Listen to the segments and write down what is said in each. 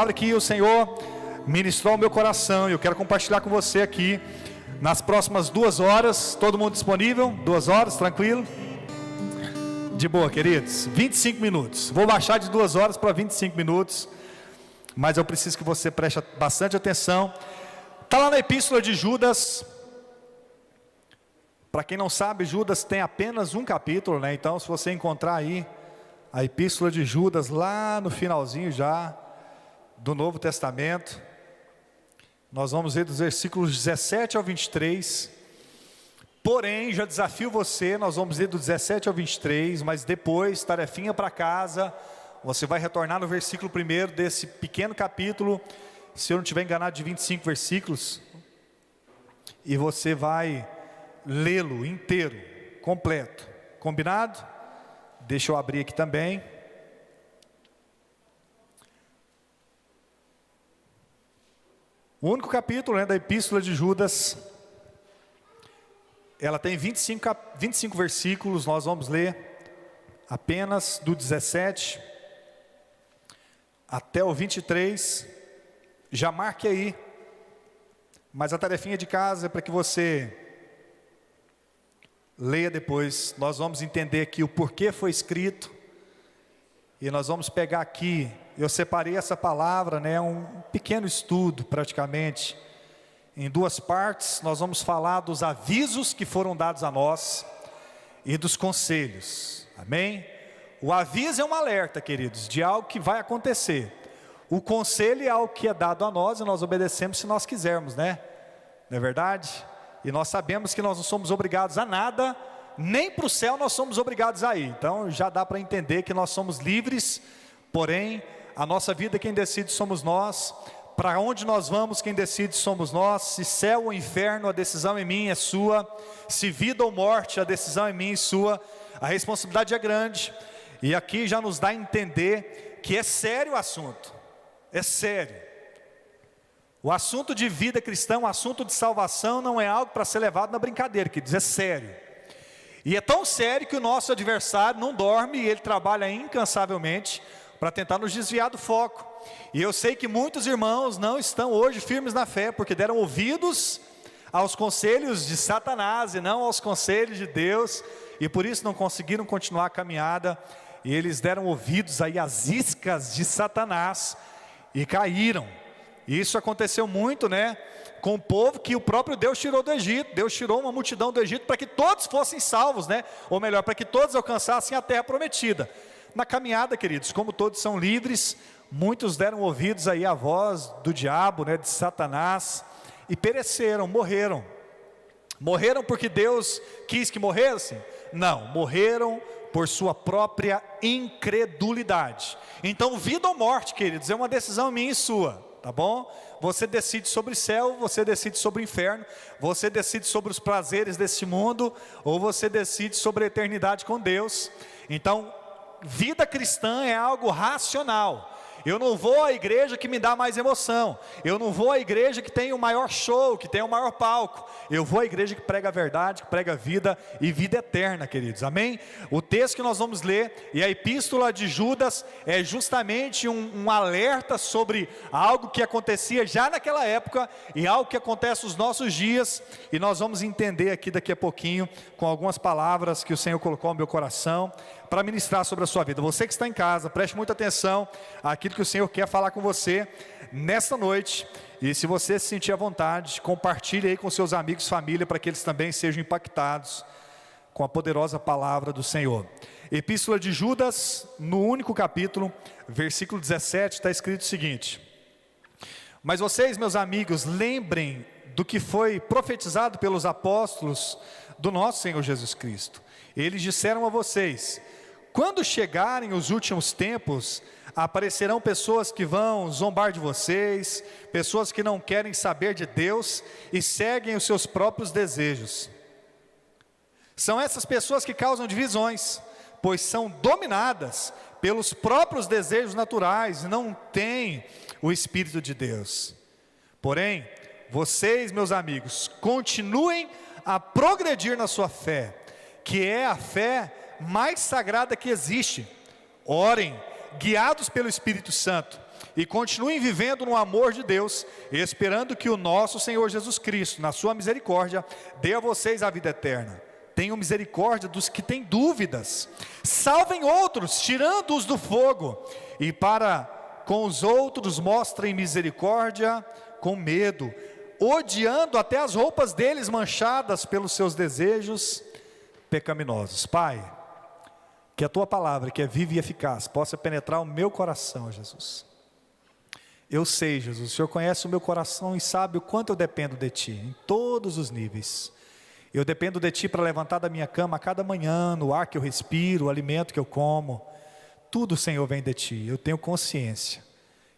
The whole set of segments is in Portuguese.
palavra que o Senhor ministrou ao meu coração e eu quero compartilhar com você aqui nas próximas 2 horas. Todo mundo disponível? 2 horas, tranquilo? De boa, queridos. 25 minutos. Vou baixar de 2 horas para 25 minutos, mas eu preciso que você preste bastante atenção. Está lá na Epístola de Judas. Para quem não sabe, Judas tem apenas um capítulo, né? Então, se você encontrar aí a Epístola de Judas, lá no finalzinho já do Novo Testamento, nós vamos ver dos versículos 17 ao 23. Porém, já desafio você, nós vamos ver do 17 ao 23, mas depois, tarefinha para casa, você vai retornar no versículo 1 desse pequeno capítulo, se eu não estiver enganado, de 25 versículos, e você vai lê-lo inteiro, completo, combinado? Deixa eu abrir aqui também. O único capítulo, né, da Epístola de Judas, ela tem 25 versículos. Nós vamos ler apenas do 17 até o 23, já marque aí, mas a tarefinha de casa é para que você leia depois. Nós vamos entender aqui o porquê foi escrito, e nós vamos pegar aqui, eu separei essa palavra, né, um pequeno estudo praticamente, em 2 partes. Nós vamos falar dos avisos que foram dados a nós e dos conselhos, amém? O aviso é um alerta, queridos, de algo que vai acontecer. O conselho é algo que é dado a nós e nós obedecemos se nós quisermos, né? Não é verdade? E nós sabemos que nós não somos obrigados a nada, nem para o céu nós somos obrigados a ir. Então já dá para entender que nós somos livres, porém a nossa vida quem decide somos nós. Para onde nós vamos quem decide somos nós. Se céu ou inferno, a decisão é minha, é sua. Se vida ou morte, a decisão é minha e sua. A responsabilidade é grande, e aqui já nos dá a entender que é sério o assunto, é sério. O assunto de vida cristã, o assunto de salvação não é algo para ser levado na brincadeira, queridos, é sério. E é tão sério que o nosso adversário não dorme, e ele trabalha incansavelmente para tentar nos desviar do foco. E eu sei que muitos irmãos não estão hoje firmes na fé, porque deram ouvidos aos conselhos de Satanás e não aos conselhos de Deus, e por isso não conseguiram continuar a caminhada, e eles deram ouvidos aí às iscas de Satanás e caíram. E isso aconteceu muito, né, com o povo que o próprio Deus tirou do Egito. Deus tirou uma multidão do Egito para que todos fossem salvos, né? Ou melhor, para que todos alcançassem a terra prometida. Na caminhada, queridos, como todos são livres, muitos deram ouvidos aí à voz do diabo, né, de Satanás, e pereceram, morreram. Morreram porque Deus quis que morressem? Não, morreram por sua própria incredulidade. Então, vida ou morte, queridos, é uma decisão minha e sua. Tá bom? Você decide sobre o céu, você decide sobre o inferno, você decide sobre os prazeres desse mundo, ou você decide sobre a eternidade com Deus. Então, vida cristã é algo racional. Eu não vou à igreja que me dá mais emoção, eu não vou à igreja que tem o maior show, que tem o maior palco. Eu vou à igreja que prega a verdade, que prega a vida e vida eterna, queridos, amém? O texto que nós vamos ler, e a Epístola de Judas, é justamente um alerta sobre algo que acontecia já naquela época, e algo que acontece nos nossos dias, e nós vamos entender aqui daqui a pouquinho, com algumas palavras que o Senhor colocou no meu coração, para ministrar sobre a sua vida. Você que está em casa, preste muita atenção àquilo que o Senhor quer falar com você nesta noite, e se você se sentir à vontade, compartilhe aí com seus amigos, família, para que eles também sejam impactados com a poderosa palavra do Senhor. Epístola de Judas, no único capítulo, versículo 17, está escrito o seguinte: mas vocês, meus amigos, lembrem do que foi profetizado pelos apóstolos do nosso Senhor Jesus Cristo. Eles disseram a vocês: quando chegarem os últimos tempos, aparecerão pessoas que vão zombar de vocês, pessoas que não querem saber de Deus e seguem os seus próprios desejos. São essas pessoas que causam divisões, pois são dominadas pelos próprios desejos naturais e não têm o Espírito de Deus. Porém, vocês, meus amigos, continuem a progredir na sua fé, que é a fé mais sagrada que existe. Orem, guiados pelo Espírito Santo, e continuem vivendo no amor de Deus, esperando que o nosso Senhor Jesus Cristo, na sua misericórdia, dê a vocês a vida eterna. Tenham misericórdia dos que têm dúvidas, salvem outros, tirando-os do fogo, e para com os outros mostrem misericórdia com medo, odiando até as roupas deles manchadas pelos seus desejos pecaminosos. Pai, que a Tua palavra, que é viva e eficaz, possa penetrar o meu coração, Jesus. Eu sei, Jesus, o Senhor conhece o meu coração e sabe o quanto eu dependo de Ti, em todos os níveis. Eu dependo de Ti para levantar da minha cama a cada manhã, no ar que eu respiro, o alimento que eu como. Tudo, Senhor, vem de Ti, eu tenho consciência.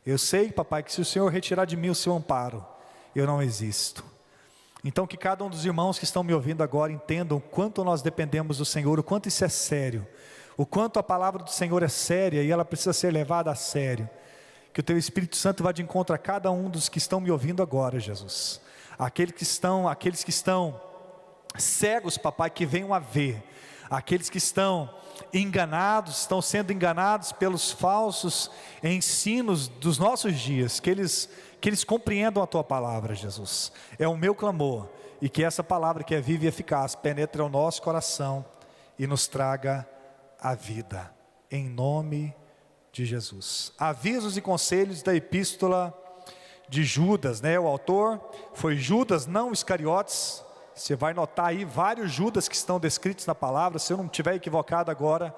Eu sei, Papai, que se o Senhor retirar de mim o Seu amparo, eu não existo. Então que cada um dos irmãos que estão me ouvindo agora entendam o quanto nós dependemos do Senhor, o quanto isso é sério, o quanto a palavra do Senhor é séria e ela precisa ser levada a sério. Que o Teu Espírito Santo vá de encontro a cada um dos que estão me ouvindo agora, Jesus. Aqueles que estão cegos, Papai, que venham a ver. Aqueles que estão estão sendo enganados pelos falsos ensinos dos nossos dias, que eles compreendam a Tua palavra, Jesus. É o meu clamor, e que essa palavra que é viva e eficaz penetre ao nosso coração e nos traga a vida, em nome de Jesus. Avisos e conselhos da epístola de Judas, né? O autor foi Judas, não Iscariotes. Você vai notar aí vários Judas que estão descritos na palavra. Se eu não estiver equivocado agora,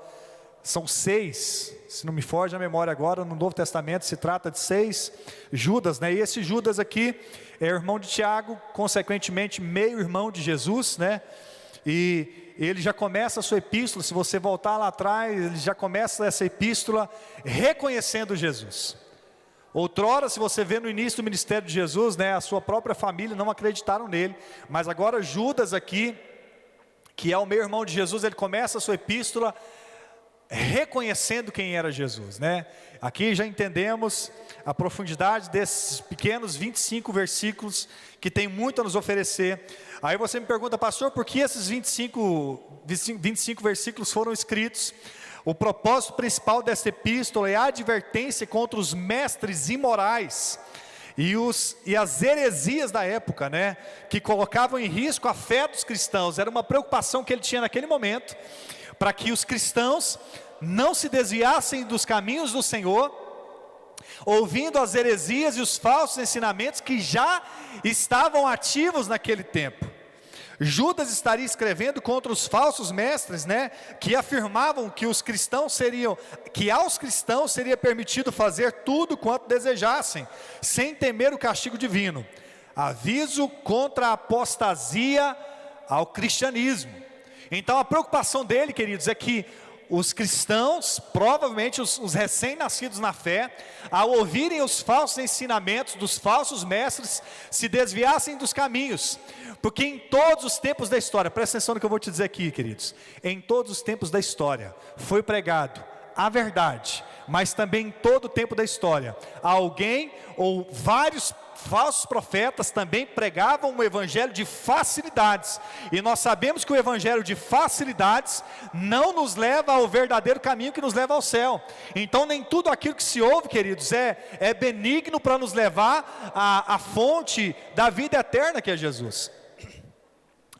são 6, se não me foge a memória agora, no Novo Testamento se trata de 6 Judas, né? E esse Judas aqui é irmão de Tiago, consequentemente meio irmão de Jesus, né? E ele já começa a sua epístola, se você voltar lá atrás, ele já começa essa epístola reconhecendo Jesus. Outrora, se você vê no início do ministério de Jesus, né, a sua própria família não acreditaram nele, mas agora Judas aqui, que é o meio irmão de Jesus, ele começa a sua epístola reconhecendo quem era Jesus, né? Aqui já entendemos a profundidade desses pequenos 25 versículos que tem muito a nos oferecer. Aí você me pergunta, pastor, por que esses 25 versículos foram escritos? O propósito principal dessa epístola é a advertência contra os mestres imorais e as heresias da época, né? Que colocavam em risco a fé dos cristãos. Era uma preocupação que ele tinha naquele momento, para que os cristãos não se desviassem dos caminhos do Senhor, ouvindo as heresias e os falsos ensinamentos que já estavam ativos naquele tempo. Judas estaria escrevendo contra os falsos mestres, né, que afirmavam que aos cristãos seria permitido fazer tudo quanto desejassem, sem temer o castigo divino. Aviso contra a apostasia ao cristianismo. Então a preocupação dele, queridos, é que os cristãos, provavelmente os recém-nascidos na fé, ao ouvirem os falsos ensinamentos dos falsos mestres, se desviassem dos caminhos. Porque em todos os tempos da história, presta atenção no que eu vou te dizer aqui, queridos, em todos os tempos da história, foi pregado a verdade, mas também em todo o tempo da história, alguém ou vários falsos profetas também pregavam um evangelho de facilidades, e nós sabemos que o evangelho de facilidades não nos leva ao verdadeiro caminho que nos leva ao céu. Então nem tudo aquilo que se ouve, queridos, é benigno para nos levar à fonte da vida eterna, que é Jesus.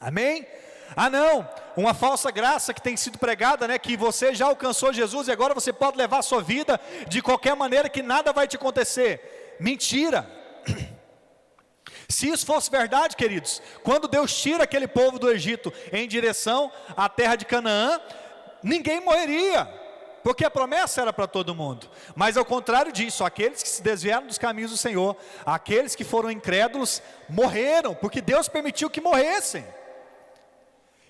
Amém? Ah não, uma falsa graça que tem sido pregada, né, que você já alcançou Jesus e agora você pode levar a sua vida de qualquer maneira que nada vai te acontecer. Mentira. Se isso fosse verdade, queridos, quando Deus tira aquele povo do Egito em direção à terra de Canaã, ninguém morreria, porque a promessa era para todo mundo. Mas ao contrário disso, aqueles que se desviaram dos caminhos do Senhor, aqueles que foram incrédulos, morreram, porque Deus permitiu que morressem.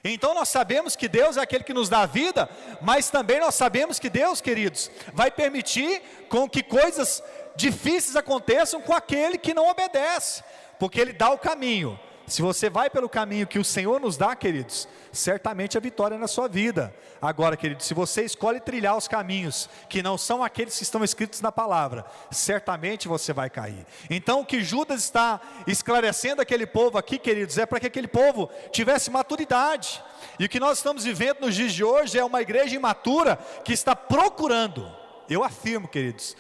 Então nós sabemos que Deus é aquele que nos dá a vida, mas também nós sabemos que Deus, queridos, vai permitir com que coisas difíceis aconteçam com aquele que não obedece, porque Ele dá o caminho. Se você vai pelo caminho que o Senhor nos dá, queridos, certamente a vitória é na sua vida. Agora, queridos, se você escolhe trilhar os caminhos que não são aqueles que estão escritos na palavra, certamente você vai cair. Então o que Judas está esclarecendo aquele povo aqui, queridos, é para que aquele povo tivesse maturidade. E o que nós estamos vivendo nos dias de hoje é uma igreja imatura que está procurando, eu afirmo, queridos,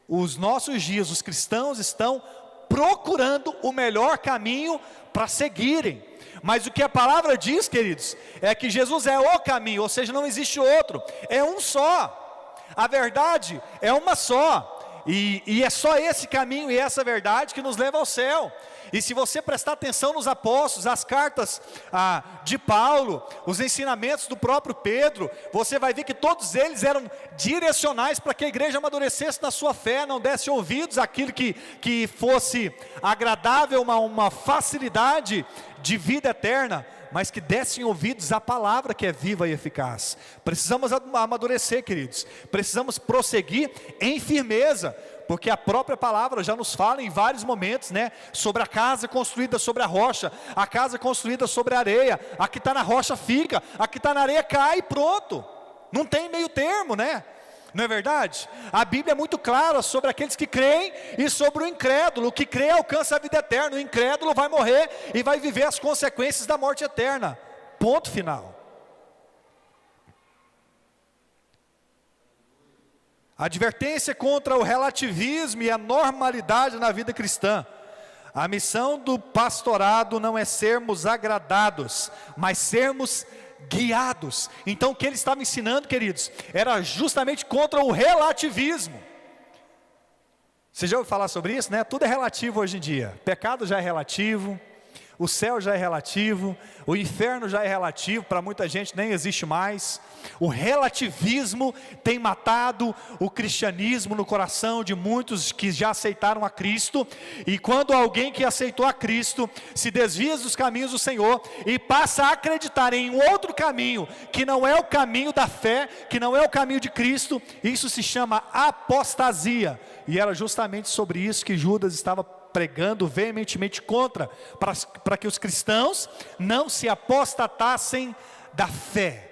os nossos dias, os cristãos estão procurando o melhor caminho para seguirem. Mas o que a palavra diz, queridos, é que Jesus é o caminho, ou seja, não existe outro, é um só. A verdade é uma só. E é só esse caminho e essa verdade que nos leva ao céu. E se você prestar atenção nos apóstolos, as cartas de Paulo, os ensinamentos do próprio Pedro, você vai ver que todos eles eram direcionais para que a igreja amadurecesse na sua fé, não desse ouvidos àquilo que fosse agradável, uma facilidade de vida eterna, mas que dessem ouvidos à palavra que é viva e eficaz. Precisamos amadurecer, queridos, precisamos prosseguir em firmeza, porque a própria palavra já nos fala em vários momentos, né, sobre a casa construída sobre a rocha, a casa construída sobre a areia, a que está na rocha fica, a que está na areia cai, pronto, não tem meio termo, né? Não é verdade? A Bíblia é muito clara sobre aqueles que creem e sobre o incrédulo. O que crê alcança a vida eterna, o incrédulo vai morrer e vai viver as consequências da morte eterna, ponto final. A advertência contra o relativismo e a normalidade na vida cristã. A missão do pastorado não é sermos agradados, mas sermos guiados. Então o que ele estava ensinando, queridos, era justamente contra o relativismo. Você já ouviu falar sobre isso, né? Tudo é relativo hoje em dia. Pecado já é relativo, o céu já é relativo, o inferno já é relativo, para muita gente nem existe mais. O relativismo tem matado o cristianismo no coração de muitos que já aceitaram a Cristo. E quando alguém que aceitou a Cristo se desvia dos caminhos do Senhor e passa a acreditar em um outro caminho, que não é o caminho da fé, que não é o caminho de Cristo, isso se chama apostasia. E era justamente sobre isso que Judas estava pregando veementemente contra, para que os cristãos não se apostatassem da fé.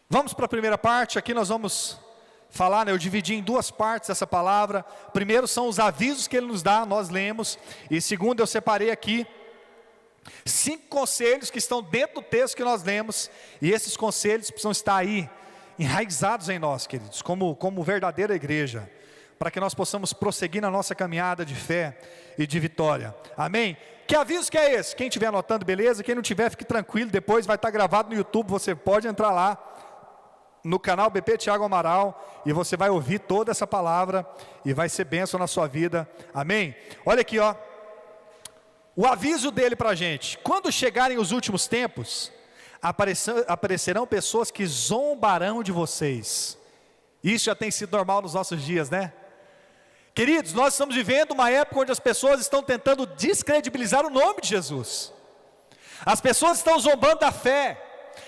Vamos para a primeira parte. Aqui nós vamos falar, né, eu dividi em duas partes essa palavra. Primeiro são os avisos que ele nos dá, nós lemos. E segundo, eu separei aqui 5 conselhos que estão dentro do texto que nós lemos. E esses conselhos precisam estar aí, enraizados em nós, queridos, como verdadeira igreja, para que nós possamos prosseguir na nossa caminhada de fé e de vitória. Amém? Que aviso que é esse? Quem estiver anotando, beleza. Quem não tiver, fique tranquilo, depois vai estar gravado no YouTube. Você pode entrar lá no canal BP Thiago Amaral e você vai ouvir toda essa palavra e vai ser bênção na sua vida. Amém? Olha aqui, ó, o aviso dele para a gente: quando chegarem os últimos tempos, aparecerão pessoas que zombarão de vocês. Isso já tem sido normal nos nossos dias, né? Queridos, nós estamos vivendo uma época onde as pessoas estão tentando descredibilizar o nome de Jesus. As pessoas estão zombando da fé.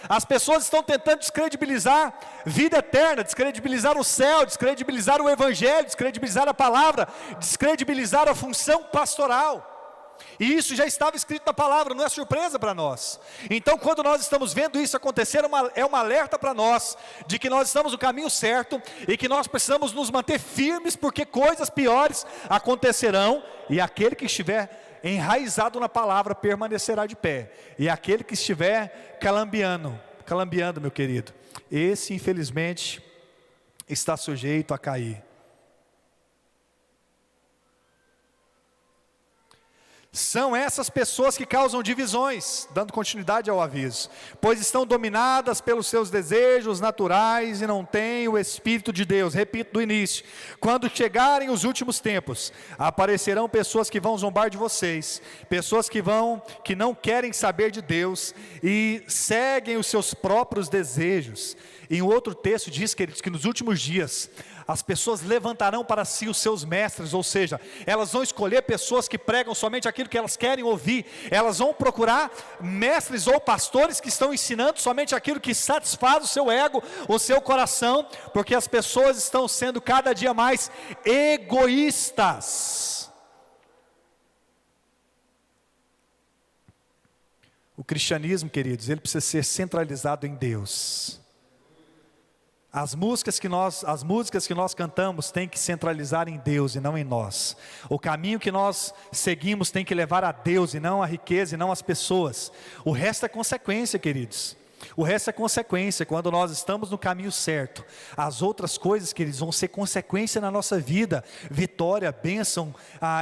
As pessoas estão tentando descredibilizar vida eterna, descredibilizar o céu, descredibilizar o evangelho, descredibilizar a palavra, descredibilizar a função pastoral. E isso já estava escrito na palavra, não é surpresa para nós. Então quando nós estamos vendo isso acontecer, é um alerta para nós, de que nós estamos no caminho certo, e que nós precisamos nos manter firmes, porque coisas piores acontecerão, e aquele que estiver enraizado na palavra permanecerá de pé, e aquele que estiver calambiando, meu querido, esse infelizmente está sujeito a cair. São essas pessoas que causam divisões, dando continuidade ao aviso, pois estão dominadas pelos seus desejos naturais e não têm o Espírito de Deus. Repito do início: quando chegarem os últimos tempos, aparecerão pessoas que vão zombar de vocês, pessoas que não querem saber de Deus e seguem os seus próprios desejos. Em outro texto diz, queridos, que nos últimos dias as pessoas levantarão para si os seus mestres, ou seja, elas vão escolher pessoas que pregam somente aquilo que elas querem ouvir. Elas vão procurar mestres ou pastores que estão ensinando somente aquilo que satisfaz o seu ego, o seu coração, porque as pessoas estão sendo cada dia mais egoístas. O cristianismo, queridos, ele precisa ser centralizado em Deus. As músicas que nós cantamos têm que centralizar em Deus e não em nós. O caminho que nós seguimos tem que levar a Deus e não a riqueza e não as pessoas. O resto é consequência, queridos. O resto é consequência. Quando nós estamos no caminho certo, as outras coisas, queridos, vão ser consequência na nossa vida. Vitória, bênção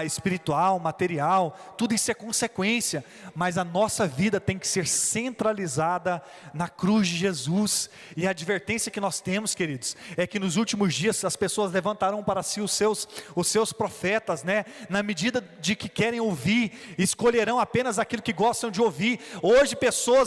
espiritual, material, tudo isso é consequência. Mas a nossa vida tem que ser centralizada na cruz de Jesus. E a advertência que nós temos, queridos, é que nos últimos dias as pessoas levantarão para si os seus profetas, né? Na medida de que querem ouvir, escolherão apenas aquilo que gostam de ouvir. Hoje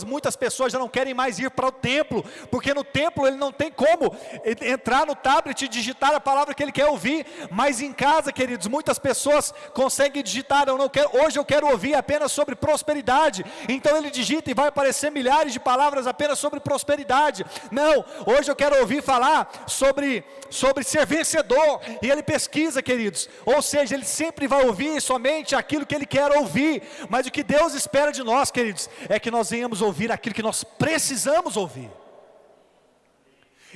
muitas pessoas já não querem mais ir para o templo, porque no templo ele não tem como entrar no tablet e digitar a palavra que ele quer ouvir, mas em casa, queridos, muitas pessoas conseguem digitar, hoje eu quero ouvir apenas sobre prosperidade, então ele digita e vai aparecer milhares de palavras apenas sobre prosperidade. Não, hoje eu quero ouvir falar sobre ser vencedor, e ele pesquisa, queridos, ou seja, ele sempre vai ouvir somente aquilo que ele quer ouvir, mas o que Deus espera de nós, queridos, é que nós venhamos ouvir aquilo que nós precisamos ouvir.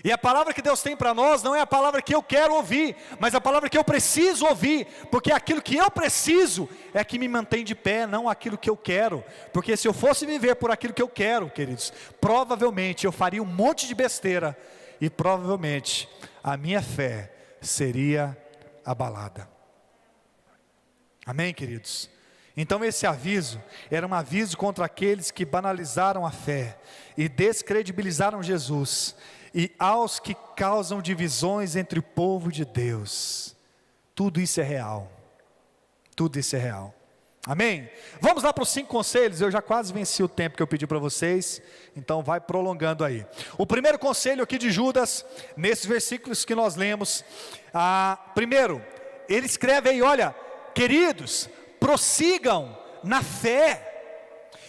E a palavra que Deus tem para nós não é a palavra que eu quero ouvir, mas a palavra que eu preciso ouvir, porque aquilo que eu preciso é que me mantém de pé, não aquilo que eu quero. Porque se eu fosse viver por aquilo que eu quero, queridos, provavelmente eu faria um monte de besteira, e provavelmente a minha fé seria abalada. Amém, queridos? Então esse aviso era um aviso contra aqueles que banalizaram a fé e descredibilizaram Jesus, e aos que causam divisões entre o povo de Deus. Tudo isso é real, tudo isso é real. Amém? Vamos lá para os 5 conselhos. Eu já quase venci o tempo que eu pedi para vocês, então vai prolongando aí. O primeiro conselho aqui de Judas, nesses versículos que nós lemos, primeiro, ele escreve aí, olha, queridos, prossigam na fé.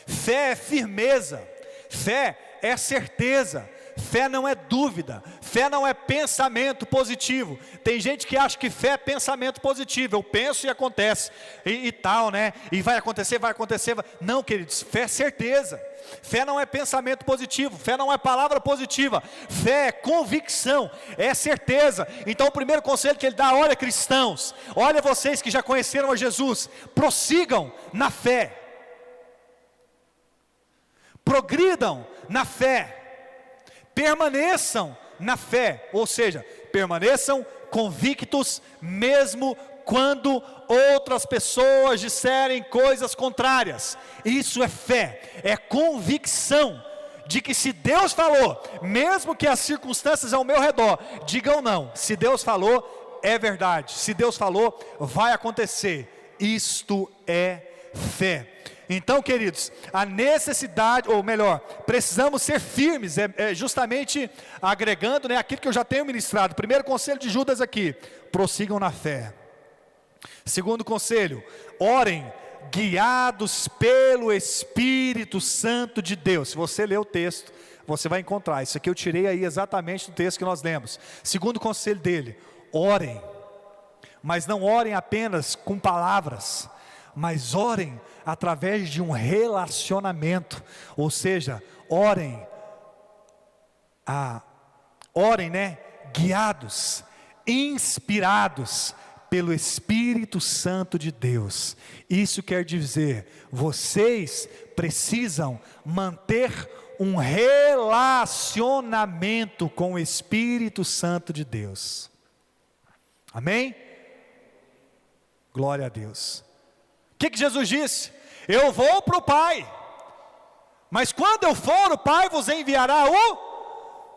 Fé é firmeza, fé é certeza, fé não é dúvida, fé não é pensamento positivo. Tem gente que acha que fé é pensamento positivo, eu penso e acontece, e tal, né? E vai acontecer. Não, queridos, fé é certeza. Fé não é pensamento positivo, fé não é palavra positiva, fé é convicção, é certeza. Então o primeiro conselho que ele dá, olha cristãos, olha vocês que já conheceram a Jesus, prossigam na fé, progridam na fé, permaneçam na fé, ou seja, permaneçam convictos mesmo quando outras pessoas disserem coisas contrárias. Isso é fé, é convicção de que se Deus falou, mesmo que as circunstâncias ao meu redor digam não, se Deus falou, é verdade, se Deus falou, vai acontecer. Isto é fé. Então, queridos, a necessidade, ou melhor, precisamos ser firmes, justamente agregando, né, aquilo que eu já tenho ministrado. Primeiro conselho de Judas aqui, prossigam na fé. Segundo conselho, orem guiados pelo Espírito Santo de Deus. Se você ler o texto, você vai encontrar. Isso aqui eu tirei aí exatamente do texto que nós lemos. Segundo conselho dele, orem, mas não orem apenas com palavras, mas orem através de um relacionamento, ou seja, orem, né, guiados, inspirados pelo Espírito Santo de Deus. Isso quer dizer, vocês precisam manter um relacionamento com o Espírito Santo de Deus. Amém? Glória a Deus. O que Jesus disse? Eu vou para o Pai, mas quando eu for, o Pai vos enviará o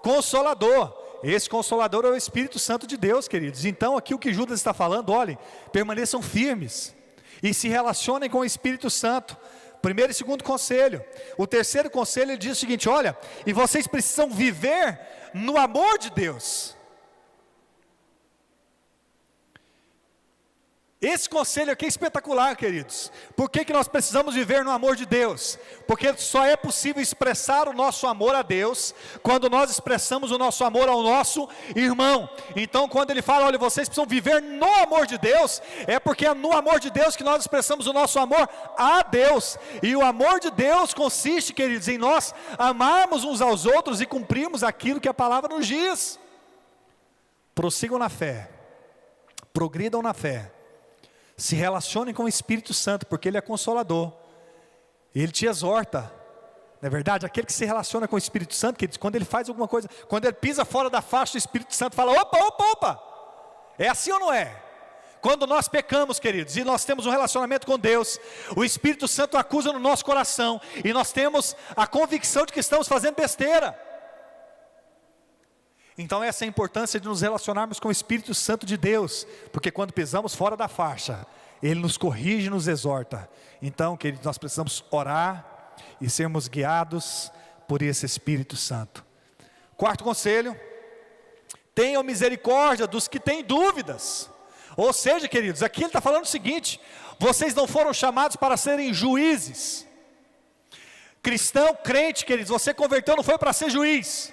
Consolador. Esse Consolador é o Espírito Santo de Deus, queridos. Então aqui o que Judas está falando, olhem, permaneçam firmes e se relacionem com o Espírito Santo. Primeiro e segundo conselho. O terceiro conselho, ele diz o seguinte, olha, e vocês precisam viver no amor de Deus. Esse conselho aqui é espetacular, queridos. Por que nós precisamos viver no amor de Deus? Porque só é possível expressar o nosso amor a Deus quando nós expressamos o nosso amor ao nosso irmão. Então quando ele fala, olha, vocês precisam viver no amor de Deus, é porque é no amor de Deus que nós expressamos o nosso amor a Deus. E o amor de Deus consiste, queridos, em nós amarmos uns aos outros e cumprirmos aquilo que a palavra nos diz. Prossigam na fé, progridam na fé, se relacionem com o Espírito Santo, porque Ele é consolador, Ele te exorta, Não é verdade? Aquele que se relaciona com o Espírito Santo, queridos, quando ele faz alguma coisa, quando ele pisa fora da faixa, o Espírito Santo fala: opa, opa, opa. É assim ou não é? Quando nós pecamos, queridos, e nós temos um relacionamento com Deus, o Espírito Santo acusa no nosso coração, e nós temos a convicção de que estamos fazendo besteira. Então essa é a importância de nos relacionarmos com o Espírito Santo de Deus, porque quando pisamos fora da faixa, Ele nos corrige e nos exorta. Então, queridos, nós precisamos orar e sermos guiados por esse Espírito Santo. Quarto conselho: tenham misericórdia dos que têm dúvidas. Ou seja, queridos, aqui ele está falando o seguinte: vocês não foram chamados para serem juízes. Cristão, crente, queridos, você converteu não foi para ser juiz,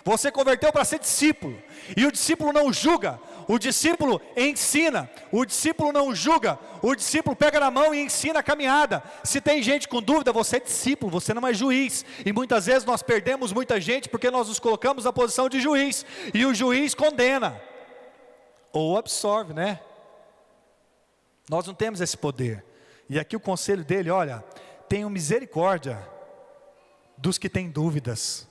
você converteu para ser discípulo. E o discípulo não julga, o discípulo ensina, o discípulo não julga, o discípulo pega na mão e ensina a caminhada. Se tem gente com dúvida, você é discípulo, você não é juiz. E muitas vezes nós perdemos muita gente porque nós nos colocamos na posição de juiz, e o juiz condena ou absorve, né? Nós não temos esse poder. E aqui o conselho dele: olha, tenham misericórdia dos que têm dúvidas,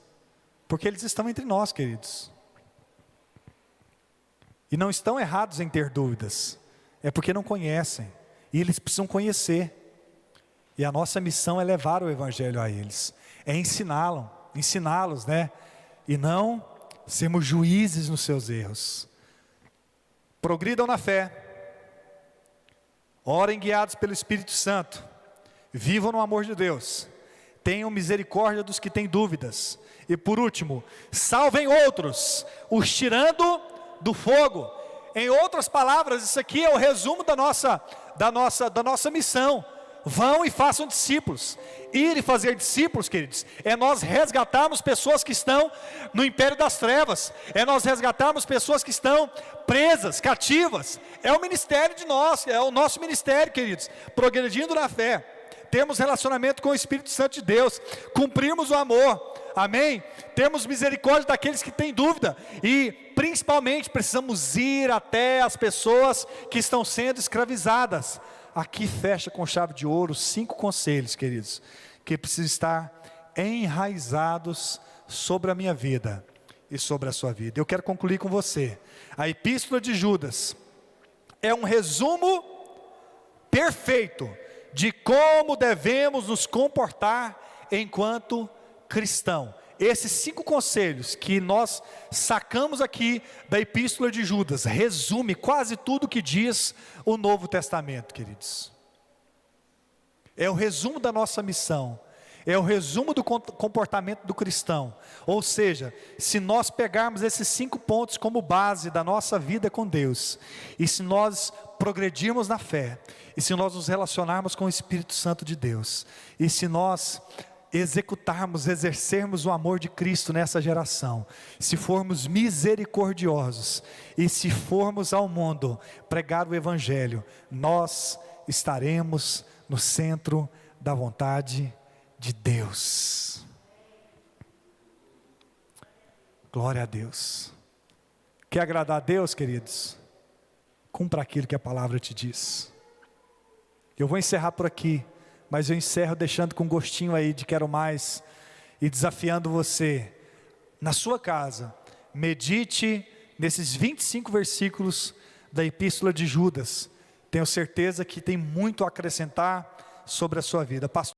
porque eles estão entre nós, queridos. E não estão errados em ter dúvidas, é porque não conhecem, e eles precisam conhecer. E a nossa missão é levar o Evangelho a eles, é ensiná-los, né? E não sermos juízes nos seus erros. Progridam na fé, orem guiados pelo Espírito Santo, vivam no amor de Deus, tenham misericórdia dos que têm dúvidas, e por último, salvem outros, os tirando do fogo. Em outras palavras, isso aqui é o resumo da nossa missão. Vão e façam discípulos. Ir e fazer discípulos, queridos, é nós resgatarmos pessoas que estão no império das trevas, é nós resgatarmos pessoas que estão presas, cativas. É o ministério de nós, é o nosso ministério, queridos, progredindo na fé, temos relacionamento com o Espírito Santo de Deus, cumprirmos o amor, amém? Temos misericórdia daqueles que têm dúvida, e principalmente precisamos ir até as pessoas que estão sendo escravizadas. Aqui fecha com chave de ouro 5 conselhos, queridos, que precisam estar enraizados sobre a minha vida e sobre a sua vida. Eu quero concluir com você. A Epístola de Judas é um resumo perfeito de como devemos nos comportar enquanto cristão. Esses 5 conselhos que nós sacamos aqui da Epístola de Judas, resume quase tudo que diz o Novo Testamento, queridos. É o resumo da nossa missão, é o resumo do comportamento do cristão. Ou seja, se nós pegarmos esses 5 pontos como base da nossa vida com Deus, e se nós progredirmos na fé, e se nós nos relacionarmos com o Espírito Santo de Deus, e se nós exercermos o amor de Cristo nessa geração, se formos misericordiosos, e se formos ao mundo pregar o Evangelho, nós estaremos no centro da vontade de Deus. Glória a Deus. Quer agradar a Deus, queridos? Cumpra aquilo que a palavra te diz. Eu vou encerrar por aqui, mas eu encerro deixando com gostinho aí de quero mais, e desafiando você, na sua casa, medite nesses 25 versículos da Epístola de Judas. Tenho certeza que tem muito a acrescentar sobre a sua vida. Pastor